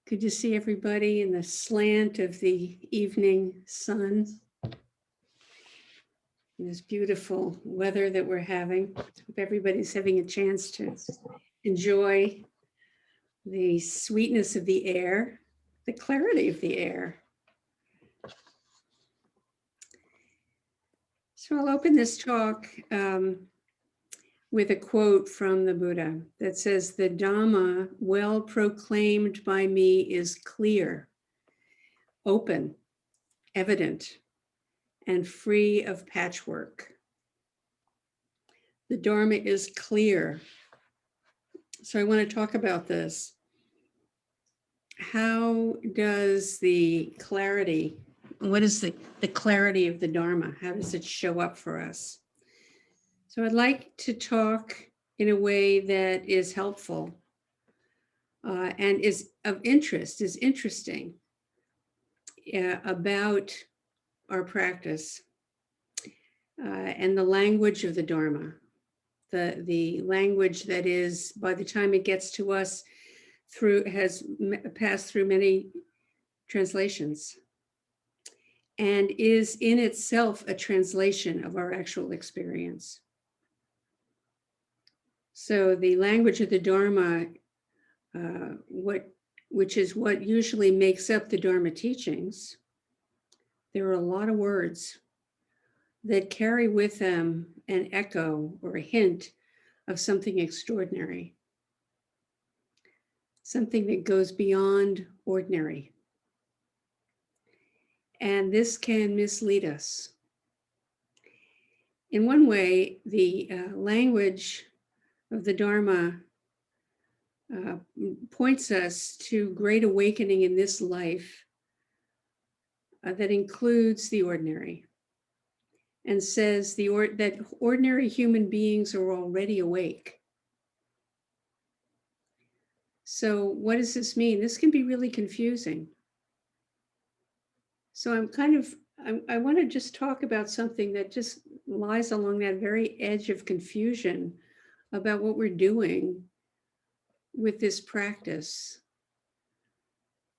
Good to see everybody in the slant of the evening sun. This beautiful weather that we're having. Hope everybody's having a chance to enjoy the sweetness of the air, the clarity of the air. So I'll open this talk with a quote from the Buddha that says, "The Dhamma well proclaimed by me is clear, open, evident, and free of patchwork." The Dharma is clear. So I want to talk about this. How does the clarity, what is the clarity of the Dharma? How does it show up for us? So I'd like to talk in a way that is helpful and is of interest, is interesting about our practice and the language of the Dharma, the language that is, by the time it gets to us, has passed through many translations and is in itself a translation of our actual experience. So the language of the Dharma, which is what usually makes up the Dharma teachings, there are a lot of words that carry with them an echo or a hint of something extraordinary, something that goes beyond ordinary. And this can mislead us. In one way, the language of the Dharma points us to great awakening in this life that includes the ordinary, and says that ordinary human beings are already awake. So what does this mean? This can be really confusing. So I want to just talk about something that just lies along that very edge of confusion about what we're doing with this practice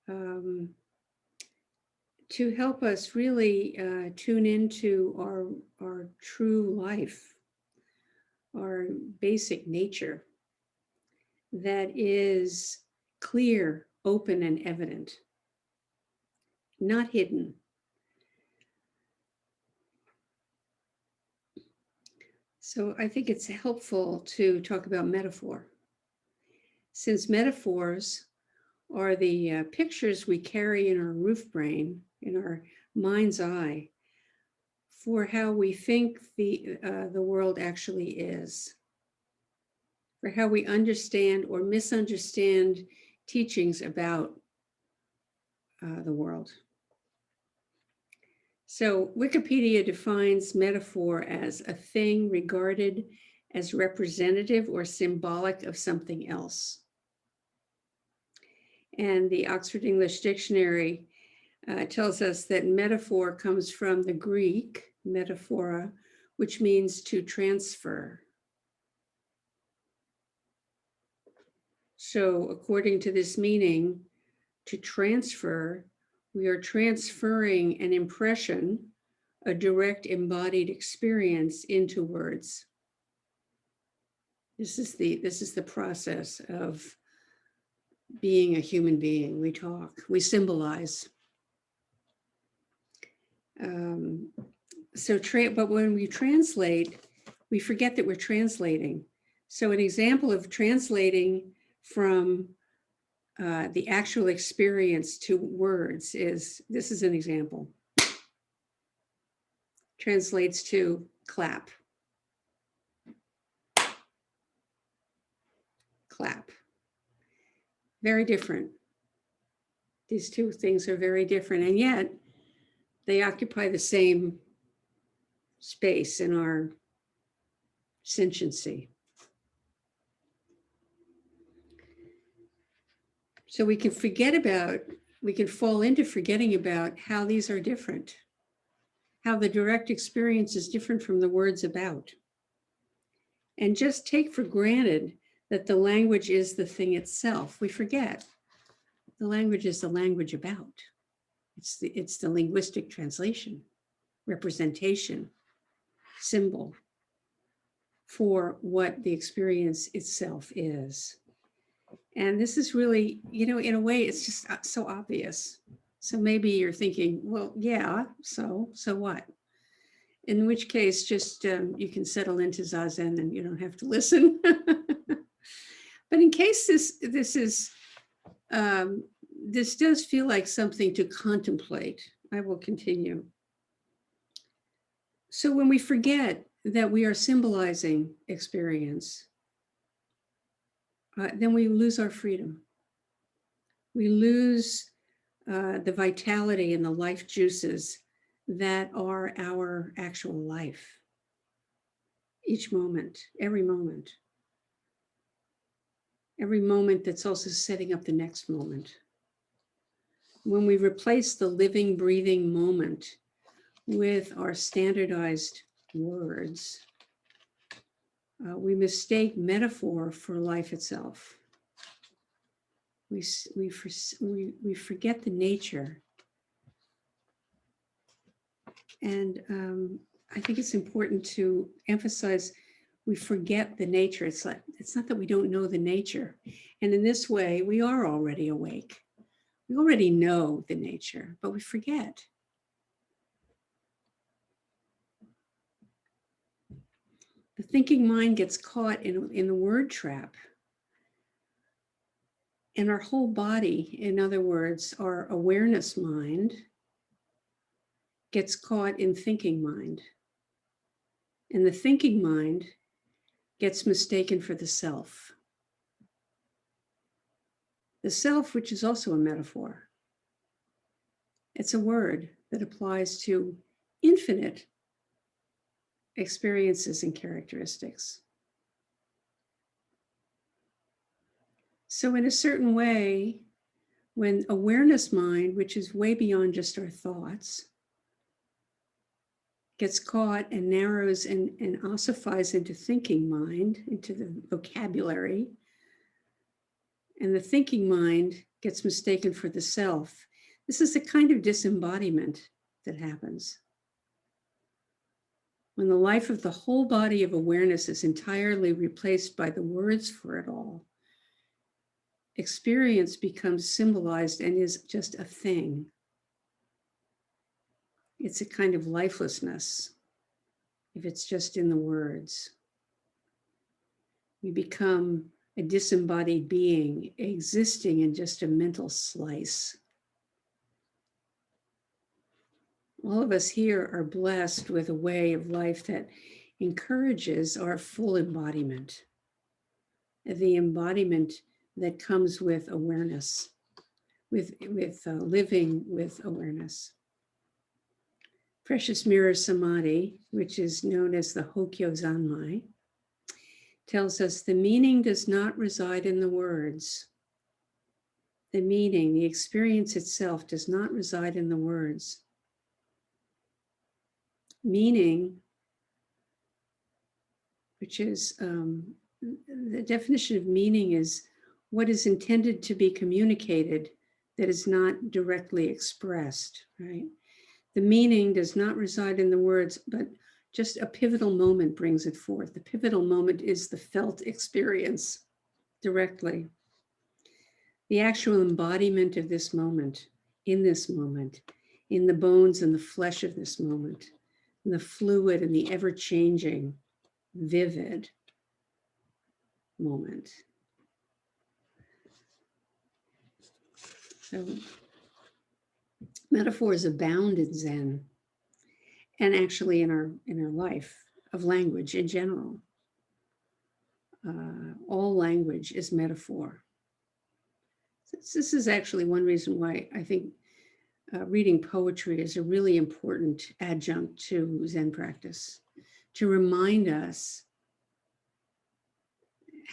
to help us really tune into our true life, our basic nature that is clear, open, and evident, not hidden. So I think it's helpful to talk about metaphor, since metaphors are the pictures we carry in our roof brain, in our mind's eye, for how we think the world actually is, for how we understand or misunderstand teachings about the world. So Wikipedia defines metaphor as a thing regarded as representative or symbolic of something else. And the Oxford English Dictionary tells us that metaphor comes from the Greek metaphora, which means to transfer. So according to this meaning, to transfer, we are transferring an impression, a direct embodied experience, into words. This is the process of being a human being. We talk, we symbolize. But when we translate, we forget that we're translating. So an example of translating from the actual experience to words is, this is an example. Translates to clap. Clap. Very different. These two things are very different, and yet they occupy the same space in our sentiency. So we can fall into forgetting about how these are different, how the direct experience is different from the words about, and just take for granted that the language is the thing itself. We forget The language is the language about. It's the linguistic translation, representation, symbol for what the experience itself is. And this is really, in a way, it's just so obvious. So maybe you're thinking, well, yeah, so what? In which case, just you can settle into Zazen and you don't have to listen. But in case this does feel like something to contemplate, I will continue. So when we forget that we are symbolizing experience, then we lose our freedom. We lose the vitality and the life juices that are our actual life. Each moment, every moment that's also setting up the next moment. When we replace the living, breathing moment with our standardized words, we mistake metaphor for life itself. We forget the nature. And I think it's important to emphasize we forget the nature. It's not that we don't know the nature. And in this way, we are already awake. We already know the nature, but we forget. The thinking mind gets caught in the word trap. And our whole body, in other words, our awareness mind, gets caught in thinking mind. And the thinking mind gets mistaken for the self. The self, which is also a metaphor. It's a word that applies to infinite experiences and characteristics. So in a certain way, when awareness mind, which is way beyond just our thoughts, gets caught and narrows and ossifies into thinking mind, into the vocabulary, and the thinking mind gets mistaken for the self, this is the kind of disembodiment that happens. When the life of the whole body of awareness is entirely replaced by the words for it all, experience becomes symbolized and is just a thing. It's a kind of lifelessness if it's just in the words. We become a disembodied being existing in just a mental slice. All of us here are blessed with a way of life that encourages our full embodiment, the embodiment that comes with awareness, with living with awareness. Precious Mirror Samadhi, which is known as the Hokyo Zanmai, tells us the meaning does not reside in the words. The meaning, the experience itself, does not reside in the words. Meaning, which is the definition of meaning, is what is intended to be communicated that is not directly expressed, right? The meaning does not reside in the words, but just a pivotal moment brings it forth. The pivotal moment is the felt experience directly. The actual embodiment of this moment, in the bones and the flesh of this moment, in the fluid and the ever-changing, vivid moment. So metaphors abound in Zen and actually in our life of language in general. All language is metaphor. This is actually one reason why I think reading poetry is a really important adjunct to Zen practice, to remind us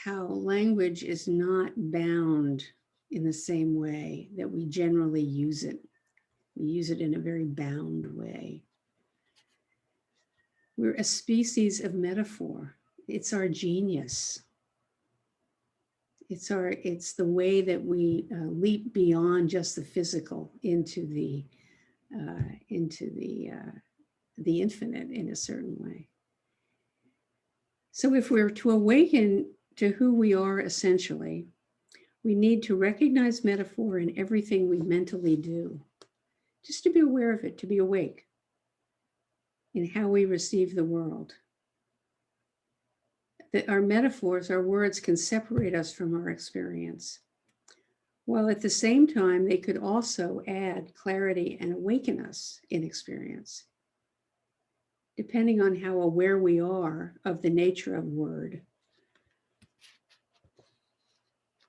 how language is not bound in the same way that we generally use it. We use it in a very bound way. We're a species of metaphor. It's our genius. It's the way that we leap beyond just the physical into the infinite in a certain way. So if we're to awaken to who we are essentially, we need to recognize metaphor in everything we mentally do, just to be aware of it, to be awake in how we receive the world. That our metaphors, our words can separate us from our experience, while at the same time, they could also add clarity and awaken us in experience, depending on how aware we are of the nature of word.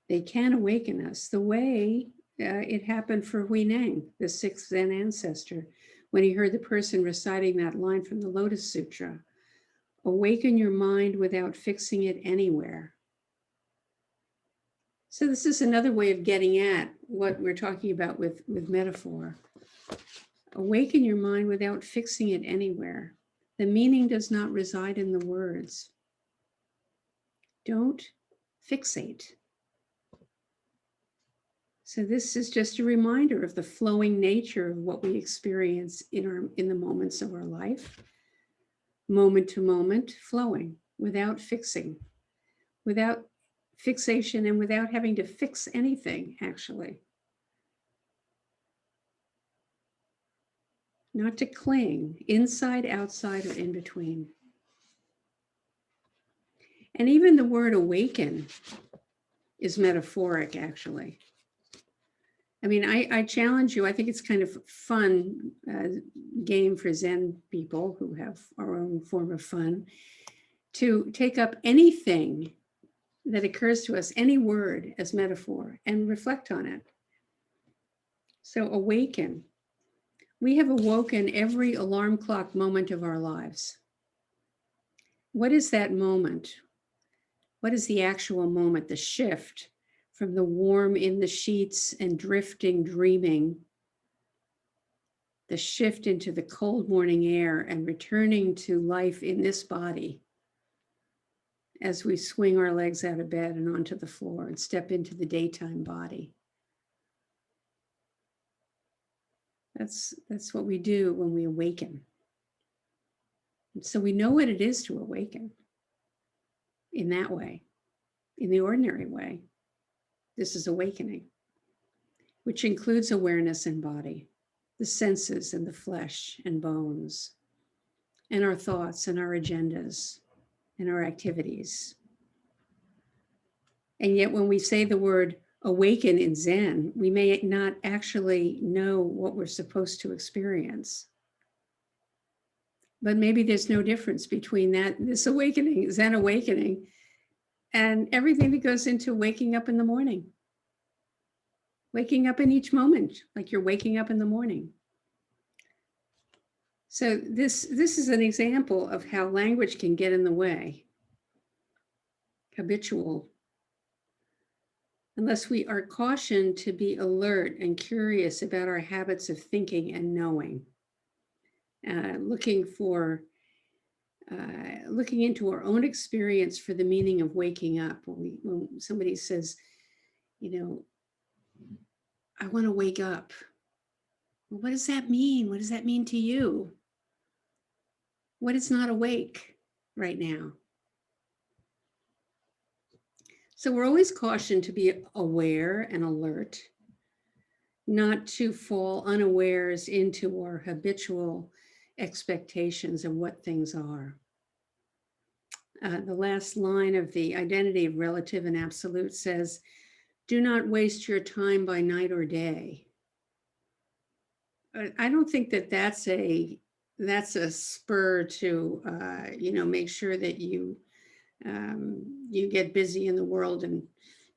They can awaken us the way it happened for Huineng, the sixth Zen ancestor, when he heard the person reciting that line from the Lotus Sutra, awaken your mind without fixing it anywhere. So this is another way of getting at what we're talking about with metaphor. Awaken your mind without fixing it anywhere. The meaning does not reside in the words. Don't fixate. So this is just a reminder of the flowing nature of what we experience in the moments of our life, moment to moment, flowing without fixing, without fixation, and without having to fix anything, actually. Not to cling, inside, outside, or in between. And even the word awaken is metaphoric, actually. I mean, I challenge you. I think it's kind of fun game for Zen people who have our own form of fun to take up anything that occurs to us, any word as metaphor, and reflect on it. So awaken. We have awoken every alarm clock moment of our lives. What is that moment? What is the actual moment, the shift from the warm in the sheets and drifting, dreaming, the shift into the cold morning air and returning to life in this body as we swing our legs out of bed and onto the floor and step into the daytime body. That's what we do when we awaken. And so we know what it is to awaken in that way, in the ordinary way. This is awakening, which includes awareness in body, the senses and the flesh and bones, and our thoughts and our agendas and our activities. And yet when we say the word awaken in Zen, we may not actually know what we're supposed to experience. But maybe there's no difference between this awakening, Zen awakening, and everything that goes into waking up in the morning. Waking up in each moment, like you're waking up in the morning. So this is an example of how language can get in the way. Habitual. Unless we are cautioned to be alert and curious about our habits of thinking and knowing. Looking into our own experience for the meaning of waking up. When somebody says, I want to wake up. Well, what does that mean? What does that mean to you? What is not awake right now? So we're always cautioned to be aware and alert, not to fall unawares into our habitual expectations of what things are. The last line of the Identity of Relative and Absolute says, do not waste your time by night or day. I don't think that's a spur to, make sure that you get busy in the world and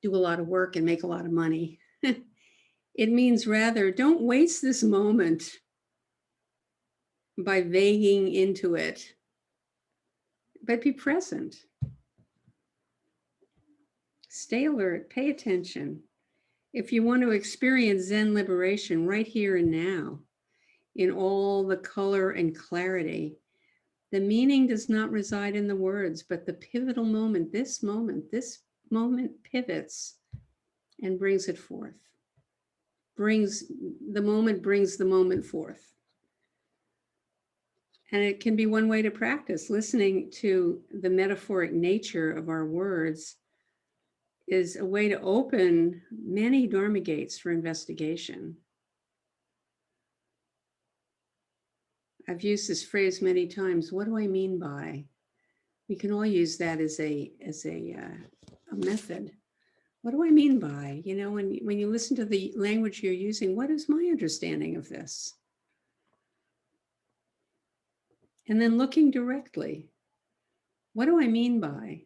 do a lot of work and make a lot of money. It means rather, don't waste this moment by vaguing into it, but be present. Stay alert, pay attention. If you want to experience Zen liberation right here and now, in all the color and clarity, the meaning does not reside in the words, but the pivotal moment, this moment pivots and brings it forth. Brings the moment forth. And it can be one way to practice. Listening to the metaphoric nature of our words is a way to open many Dharma gates for investigation. I've used this phrase many times. What do I mean by? We can all use that as a method. What do I mean by? You know, when you listen to the language you're using, what is my understanding of this? And then looking directly, what do I mean by?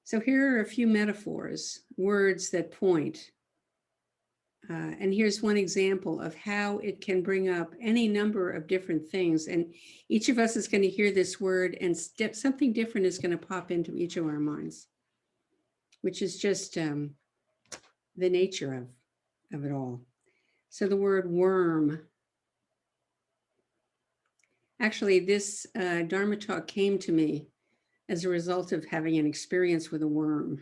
So here are a few metaphors, words that point. And here's one example of how it can bring up any number of different things. And each of us is going to hear this word and something different is going to pop into each of our minds, which is just the nature of it all. So the word worm. Actually, this Dharma talk came to me as a result of having an experience with a worm.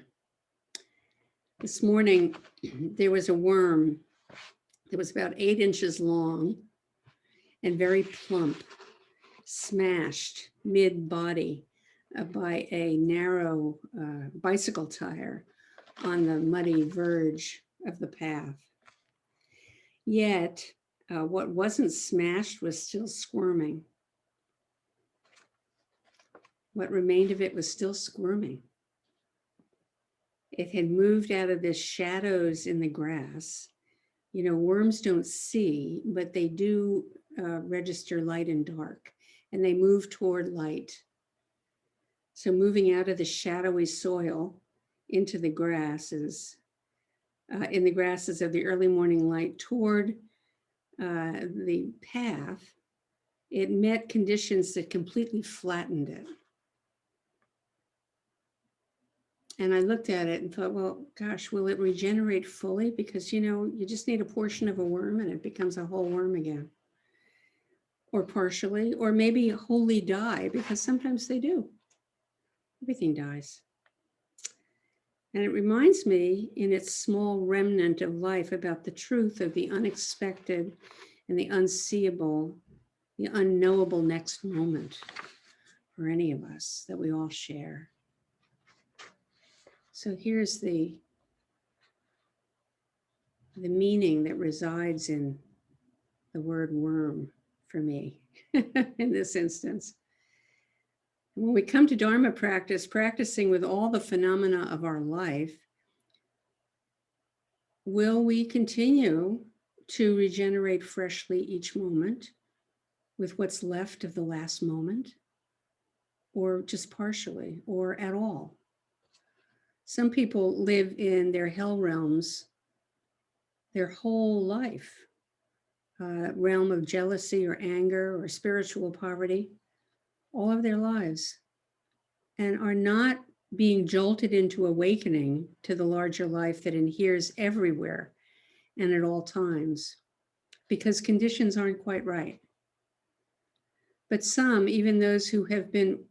This morning, there was a worm that was about 8 inches long and very plump, smashed mid-body by a narrow bicycle tire on the muddy verge of the path. Yet, what wasn't smashed was still squirming. What remained of it was still squirming. It had moved out of the shadows in the grass. You know, worms don't see, but they do register light and dark, and they move toward light. So moving out of the shadowy soil into the grasses, in the grasses of the early morning light toward the path, it met conditions that completely flattened it. And I looked at it and thought, well, gosh, will it regenerate fully? Because, you know, you just need a portion of a worm and it becomes a whole worm again. Or partially, or maybe wholly die, because sometimes they do. Everything dies. And it reminds me in its small remnant of life about the truth of the unexpected and the unseeable, the unknowable next moment for any of us that we all share. So here's the meaning that resides in the word worm for me in this instance. When we come to Dharma practice, practicing with all the phenomena of our life, will we continue to regenerate freshly each moment with what's left of the last moment, or just partially, or at all? Some people live in their hell realms their whole life, realm of jealousy or anger or spiritual poverty, all of their lives, and are not being jolted into awakening to the larger life that inheres everywhere and at all times, because conditions aren't quite right. But some, even those who have been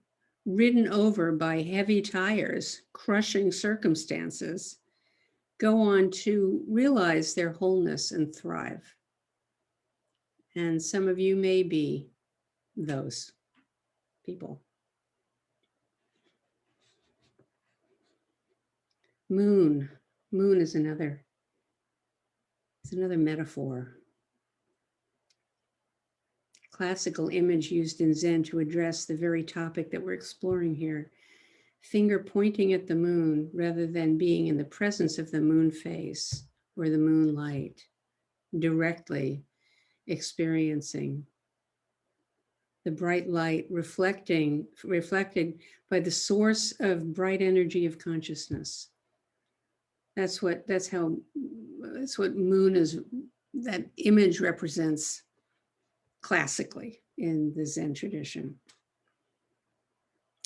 ridden over by heavy tires, crushing circumstances, go on to realize their wholeness and thrive. And some of you may be those people. Moon is another metaphor. Classical image used in Zen to address the very topic that we're exploring here. Finger pointing at the moon rather than being in the presence of the moon face or the moonlight, directly experiencing the bright light reflected by the source of bright energy of consciousness. That's what moon is, that image represents classically in the Zen tradition.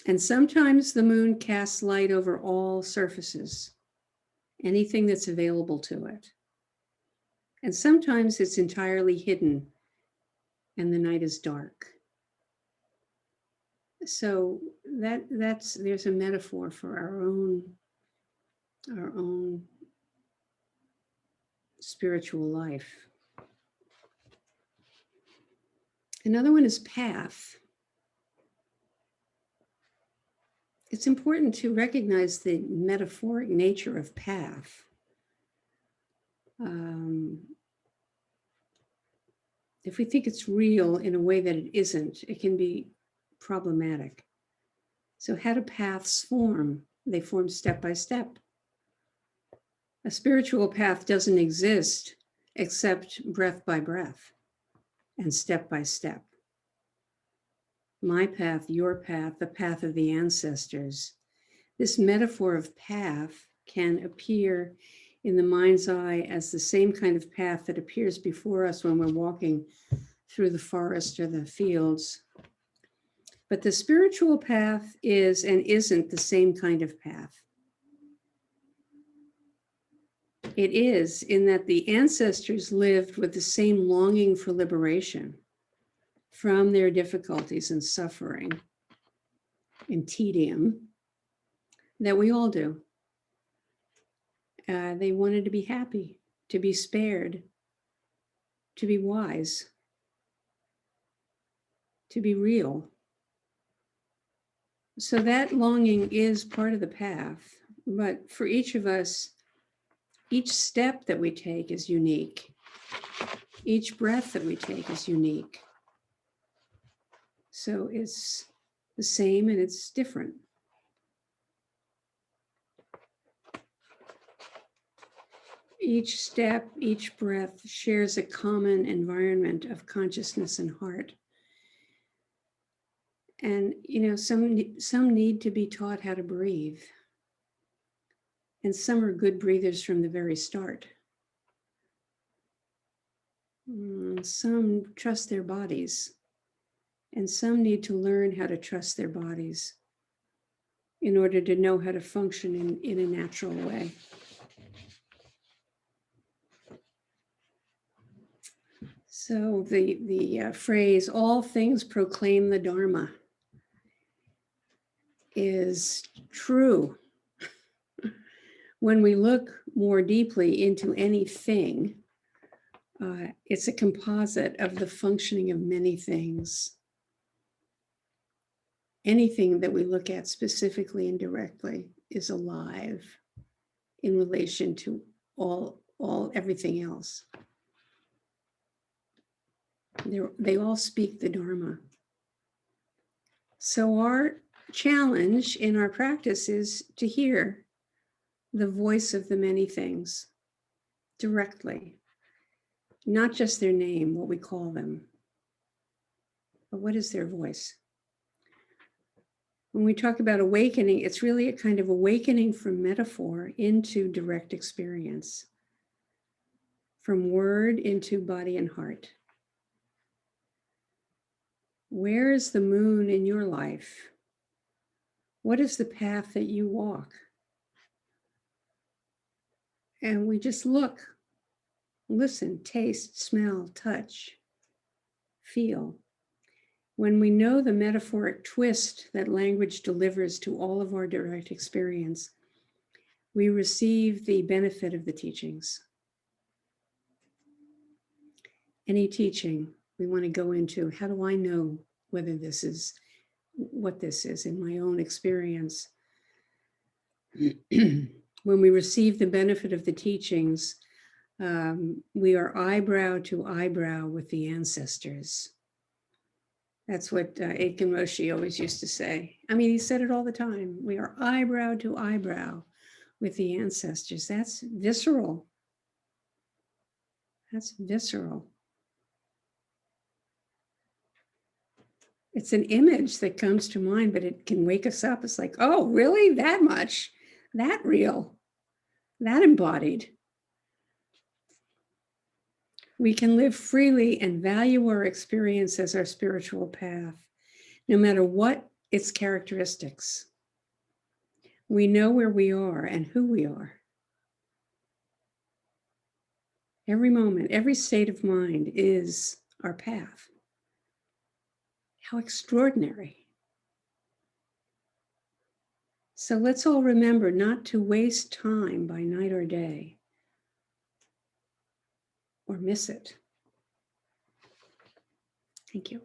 And sometimes the moon casts light over all surfaces, anything that's available to it. And sometimes it's entirely hidden and the night is dark. So there's a metaphor for our own our own spiritual life. Another one is path. It's important to recognize the metaphoric nature of path. If we think it's real in a way that it isn't, it can be problematic. So how do paths form? They form step by step. A spiritual path doesn't exist except breath by breath and step by step. My path, your path, the path of the ancestors. This metaphor of path can appear in the mind's eye as the same kind of path that appears before us when we're walking through the forest or the fields. But the spiritual path is and isn't the same kind of path. It is in that the ancestors lived with the same longing for liberation from their difficulties and suffering and tedium that we all do. They wanted to be happy, to be spared, to be wise, to be real. So that longing is part of the path, but for each of us, each step that we take is unique. Each breath that we take is unique. So it's the same and it's different. Each step, each breath shares a common environment of consciousness and heart. And, some need to be taught how to breathe. And some are good breathers from the very start. Some trust their bodies. And some need to learn how to trust their bodies in order to know how to function in a natural way. So the phrase, all things proclaim the Dharma, is true. When we look more deeply into anything, it's a composite of the functioning of many things. Anything that we look at specifically and directly is alive in relation to everything else. They all speak the Dharma. So our challenge in our practice is to hear the voice of the many things directly, not just their name, what we call them, but what is their voice? When we talk about awakening, it's really a kind of awakening from metaphor into direct experience, from word into body and heart. Where is the moon in your life? What is the path that you walk? And we just look, listen, taste, smell, touch, feel. When we know the metaphoric twist that language delivers to all of our direct experience, we receive the benefit of the teachings. Any teaching we want to go into, how do I know whether this is what this is in my own experience? When we receive the benefit of the teachings, we are eyebrow to eyebrow with the ancestors. That's what Aitken Roshi always used to say. I mean, he said it all the time. We are eyebrow to eyebrow with the ancestors. That's visceral. That's visceral. It's an image that comes to mind, but it can wake us up. It's like, oh, really? That much? That real? That embodied? We can live freely and value our experience as our spiritual path, no matter what its characteristics. We know where we are and who we are. Every moment, every state of mind is our path. How extraordinary. So let's all remember not to waste time by night or day or miss it. Thank you.